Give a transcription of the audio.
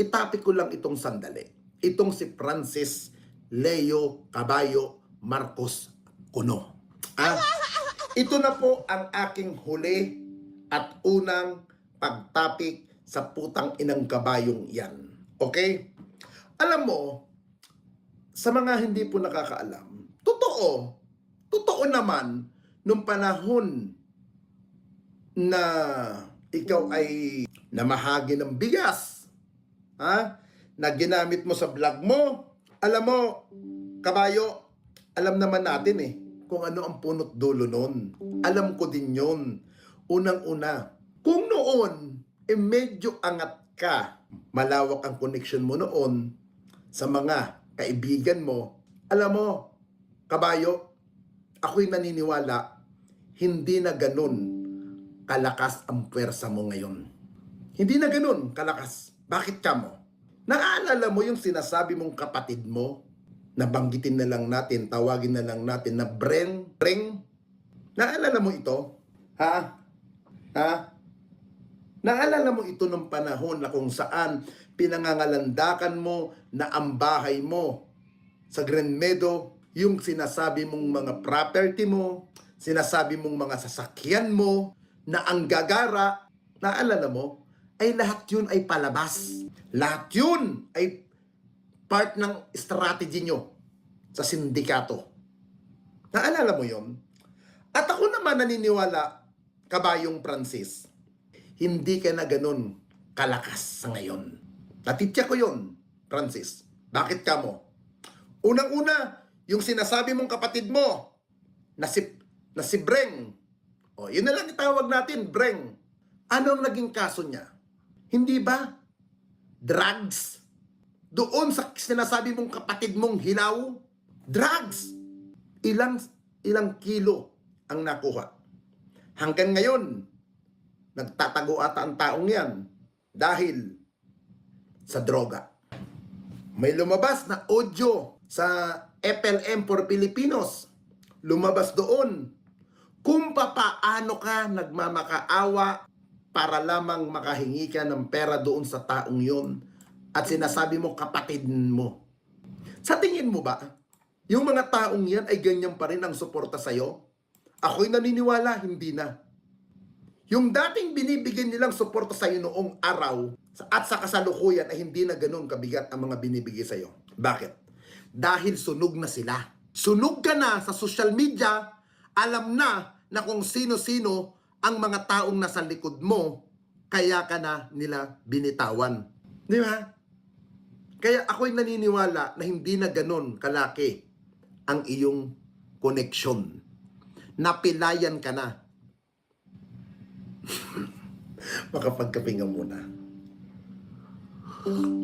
itapik ko lang itong sandali. Itong si Francis Leo Caballo Marcos Cuno. Ito na po ang aking huli at unang pagtapik sa putang inang kabayong yan. Okay? Alam mo, sa mga hindi po nakakaalam, totoo naman, nung panahon na ikaw ay namahagi ng bigas, na ginamit mo sa vlog mo, alam mo, kabayo, alam naman natin kung ano ang punot dulo nun. Alam ko din yun. Unang-una, kung noon, medyo angat ka, malawak ang connection mo noon sa mga kaibigan mo, alam mo, kabayo, ako'y naniniwala, hindi na ganun kalakas ang pwersa mo ngayon. Hindi na ganun kalakas. Bakit ka mo? Naaalala mo yung sinasabi mong kapatid mo? Nabanggitin na lang natin, tawagin na lang natin na Breng. Naalala mo ito? Naalala mo ito ng panahon na kung saan pinangangalandakan mo na ang bahay mo sa Grand Meadow, yung sinasabi mong mga property mo, sinasabi mong mga sasakyan mo, na ang gagara, naalala mo, ay lahat yun ay palabas. Lahat yun ay part ng strategy nyo sa sindikato. Naalala mo yun? At ako naman naniniwala, Kabayong Francis, hindi ka na ganun kalakas sa ngayon. Natitya ko yun, Francis. Bakit ka mo? Unang-una, yung sinasabi mong kapatid mo, na si Breng. Yun na lang itawag natin, Breng. Ano ang naging kaso niya? Hindi ba? Drugs. Doon sa sinasabi mong kapatid mong hilaw, drugs. Ilang kilo ang nakuha. Hanggang ngayon, nagtatago ata ang taong yan dahil sa droga. May lumabas na audio sa FLM for Filipinos. Lumabas doon kung papaano ka nagmamakaawa para lamang makahingi ka ng pera doon sa taong yon at sinasabi mo kapatid mo. Sa tingin mo ba, yung mga taong yan ay ganyan pa rin ang suporta sa'yo? Ako'y naniniwala, hindi na. Yung dating binibigyan nilang suporta sa'yo noong araw at sa kasalukuyan ay hindi na ganun kabigat ang mga binibigay sa'yo. Bakit? Dahil sunog na sila. Sunog ka na sa social media, alam na kung sino-sino ang mga taong nasa likod mo, kaya ka na nila binitawan. Di ba? Kaya ako'y naniniwala na hindi na ganun kalaki ang iyong connection. Napilayan ka na. Makapagkapinga muna.